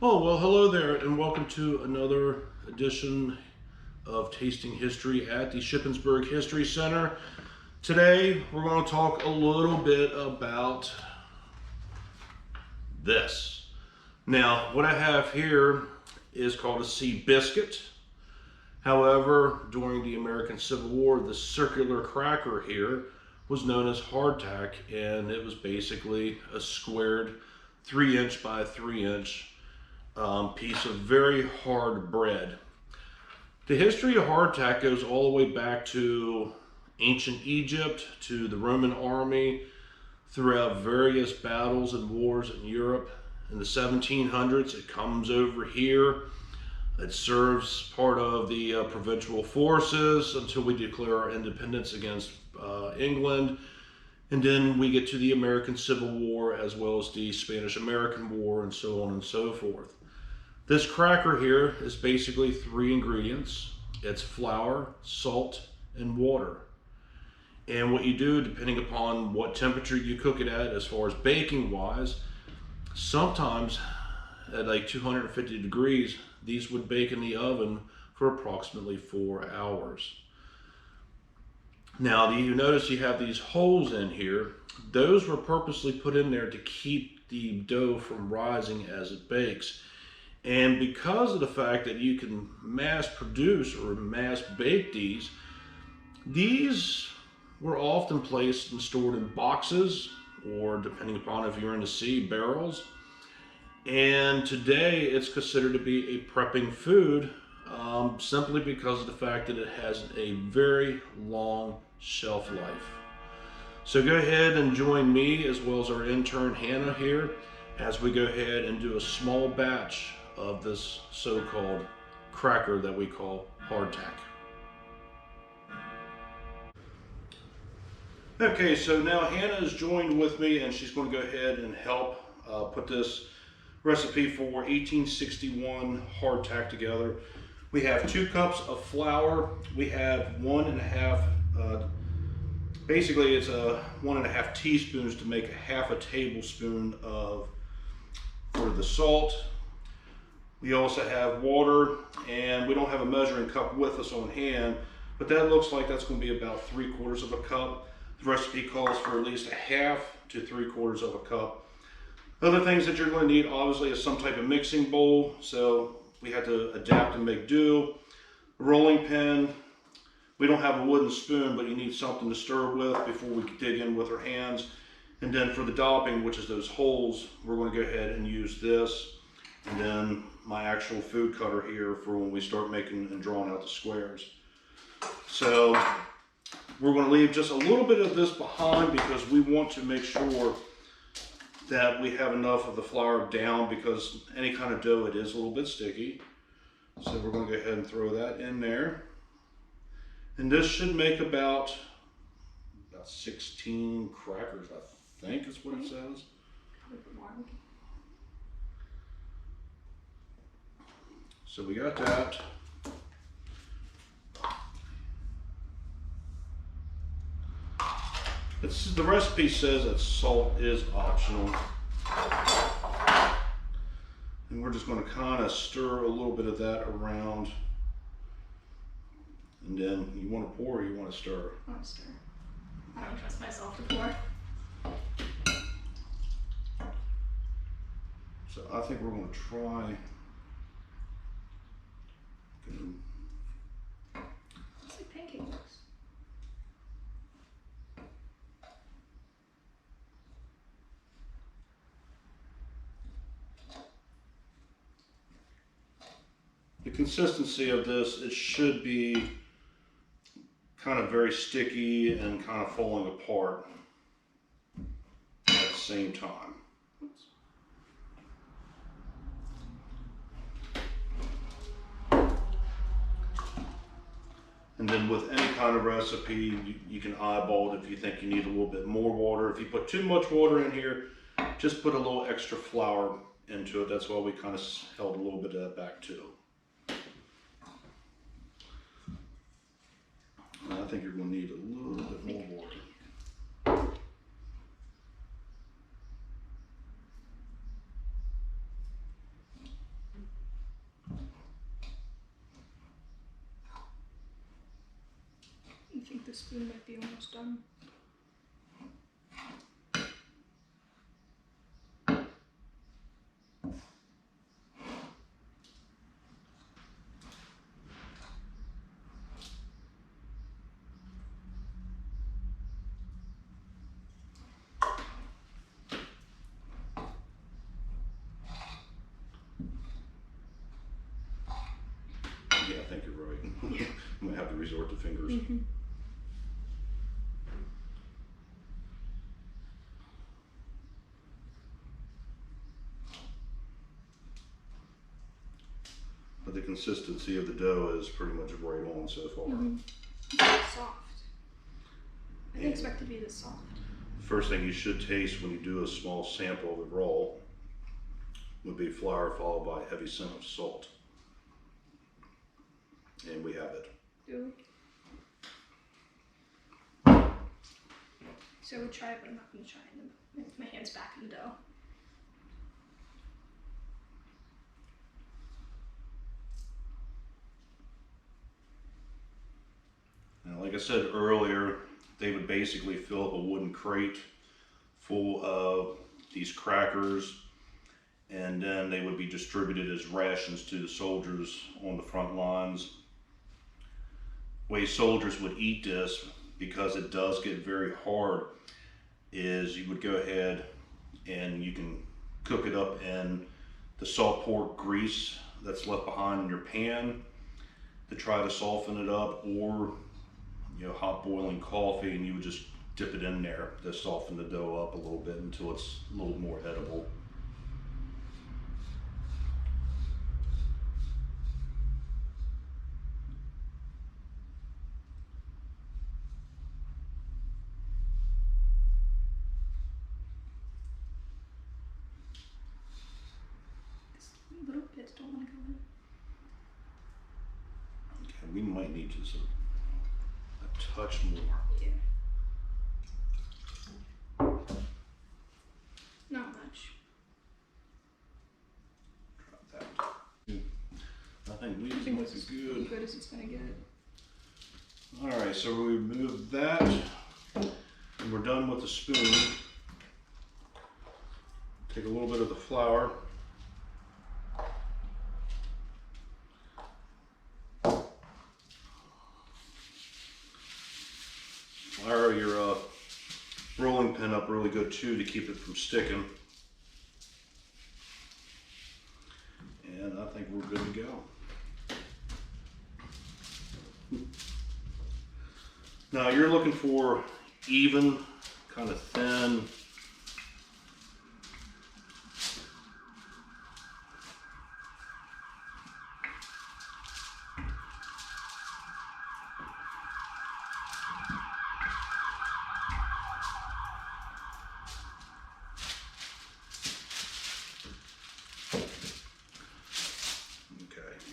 Oh, well, hello there, and welcome to another edition of Tasting History at the Shippensburg History Center. Today, we're going to talk a little bit about this. Now, what I have here is called a sea biscuit. However, during the American Civil War, the circular cracker here was known as Hard Tack, and it was basically a squared 3-inch by 3-inch piece of very hard bread. The history of hardtack goes all the way back to ancient Egypt, to the Roman army, throughout various battles and wars in Europe. In the 1700s, it comes over here. It serves part of the provincial forces until we declare our independence against England. And then we get to the American Civil War, as well as the Spanish-American War, and so on and so forth. This cracker here is basically 3 ingredients. It's flour, salt, and water. And what you do, depending upon what temperature you cook it at, as far as baking wise, sometimes at like 250 degrees, these would bake in the oven for approximately 4 hours. Now, you notice you have these holes in here. Those were purposely put in there to keep the dough from rising as it bakes. And because of the fact that you can mass produce or mass bake these were often placed and stored in boxes, or depending upon if you're in the sea, barrels. And today it's considered to be a prepping food simply because of the fact that it has a very long shelf life. So go ahead and join me as well as our intern Hannah here as we go ahead and do a small batch of this so-called cracker that we call hardtack. Okay, so now Hannah is joined with me, and she's going to go ahead and help put this recipe for 1861 hardtack together. We have 2 cups of flour. We have 1.5, basically it's a 1.5 teaspoons to make a 1/2 tablespoon for the salt. We also have water, and we don't have a measuring cup with us on hand, but that looks like that's going to be about 3/4 of a cup. The recipe calls for at least a 1/2 to 3/4 of a cup. Other things that you're going to need, obviously, is some type of mixing bowl, so we had to adapt and make do. A rolling pin. We don't have a wooden spoon, but you need something to stir with before we dig in with our hands. And then for the dopping, which is those holes, we're going to go ahead and use this. And then my actual food cutter here for when we start making and drawing out the squares. So we're going to leave just a little bit of this behind because we want to make sure that we have enough of the flour down, because any kind of dough, it is a little bit sticky. So we're going to go ahead and throw that in there. And this should make about 16 crackers, I think is what it says. So we got that. The recipe says that salt is optional. And we're just going to kind of stir a little bit of that around. And then you want to pour or you want to stir? I want to stir. I don't trust myself to pour. So I think we're going to try. It's like pancake mix. The consistency of this, it should be kind of very sticky and kind of falling apart at the same time. And then with any kind of recipe, you can eyeball it if you think you need a little bit more water. If you put too much water in here, just put a little extra flour into it. That's why we kind of held a little bit of that back too. And I think you're going to need a little bit more water. the spoon might be almost done. Yeah, I think you're right. Yeah. I'm gonna have to resort to fingers. Mm-hmm. But the consistency of the dough is pretty much right on so far. Mm-hmm. It's soft. I didn't And expect it to be this soft. the first thing you should taste when you do a small sample of it raw would be flour followed by a heavy scent of salt. And we have it. Do we? So I would try it, but I'm not going to try it. With my hands back in the dough. Now, like I said earlier, they would basically fill up a wooden crate full of these crackers, and then they would be distributed as rations to the soldiers on the front lines. The way soldiers would eat this, because it does get very hard, is you would go ahead and you can cook it up in the salt pork grease that's left behind in your pan to try to soften it up, or hot boiling coffee, and you would just dip it in there to soften the dough up a little bit until it's a little more edible. These little bits don't want to go in. Okay, we might need just a touch more. Yeah. Not much. Try that. I think we I think might this is be good. good as it's going to get. Alright, so we remove that, and we're done with the spoon. Take a little bit of the flour. Fire your rolling pin up really good too to keep it from sticking. And I think we're good to go. Now you're looking for even, kind of thin.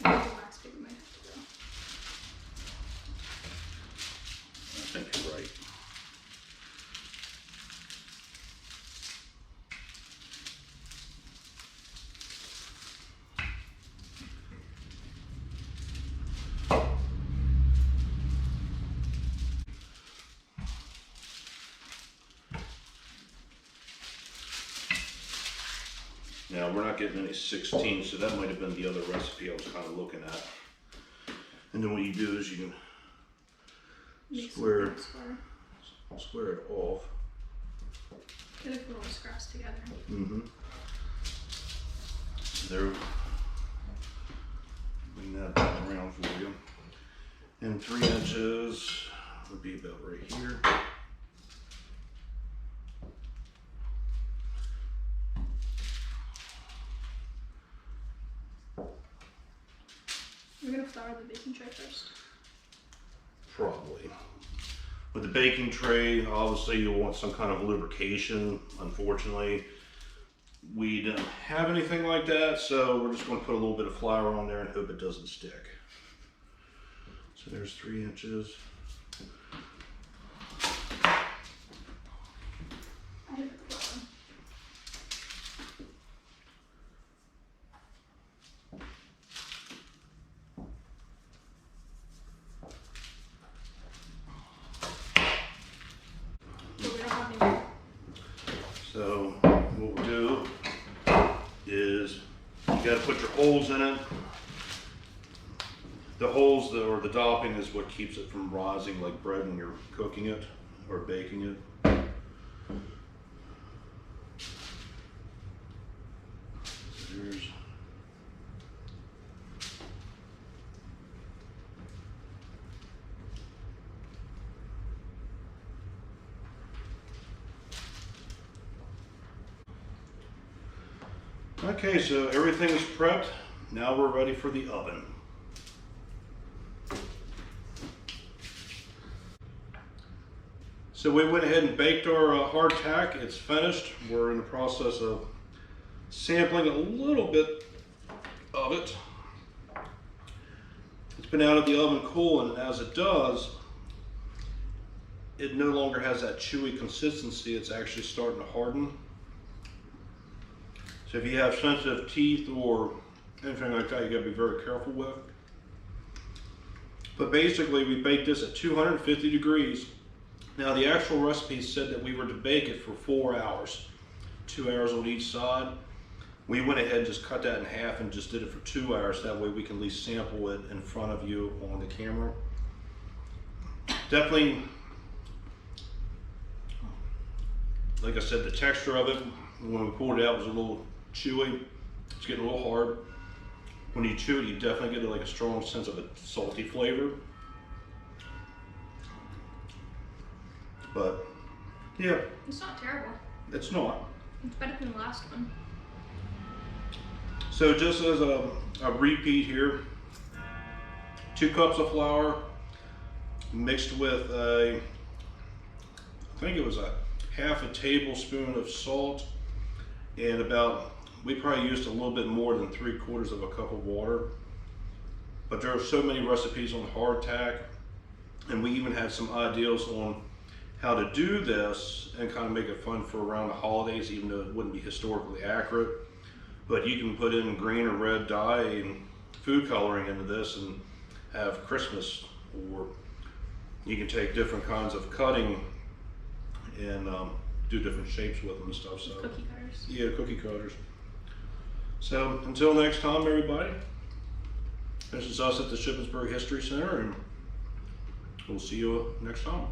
The last bit might have to go. I think you're right. Now we're not getting any 16, so that might have been the other recipe I was kind of looking at. And then what you do is you can Make square some square it off. Get a little scraps together. Mm-hmm. There. Bring that back around for you. And 3 inches would be about right here. We're gonna flour the baking tray first. Probably. With the baking tray, obviously you'll want some kind of lubrication. Unfortunately, we didn't have anything like that, so we're just going to put a little bit of flour on there and hope it doesn't stick. So there's 3 inches. I have the flour. put your holes in it. The holes or the dopping is what keeps it from rising like bread when you're cooking it or baking it. Here's okay, so everything is prepped. Now we're ready for the oven. So we went ahead and baked our hard tack. It's finished. We're in the process of sampling a little bit of it. It's been out of the oven cooling, and as it does, it no longer has that chewy consistency. It's actually starting to harden. So if you have sensitive teeth or anything like that, you gotta be very careful with. But basically, we baked this at 250 degrees. Now the actual recipe said that we were to bake it for 4 hours, 2 hours on each side. We went ahead and just cut that in half and just did it for 2 hours. That way we can at least sample it in front of you on the camera. Definitely, like I said, the texture of it, when we pulled it out, was a little chewy. It's getting a little hard. When you chew it, you definitely get like a strong sense of a salty flavor. But yeah, It's not terrible. it's not. It's better than the last one. So just as a repeat here, 2 cups of flour mixed with I think it was a half a tablespoon of salt, and we probably used a little bit more than 3/4 of a cup of water. But there are so many recipes on hard tack, and we even had some ideas on how to do this and kind of make it fun for around the holidays, even though it wouldn't be historically accurate. But you can put in green or red dye and food coloring into this and have Christmas, or you can take different kinds of cutting and do different shapes with them and stuff. So Cookie cutters. yeah, cookie cutters. So until next time, everybody, this is us at the Shippensburg History Center, and we'll see you next time.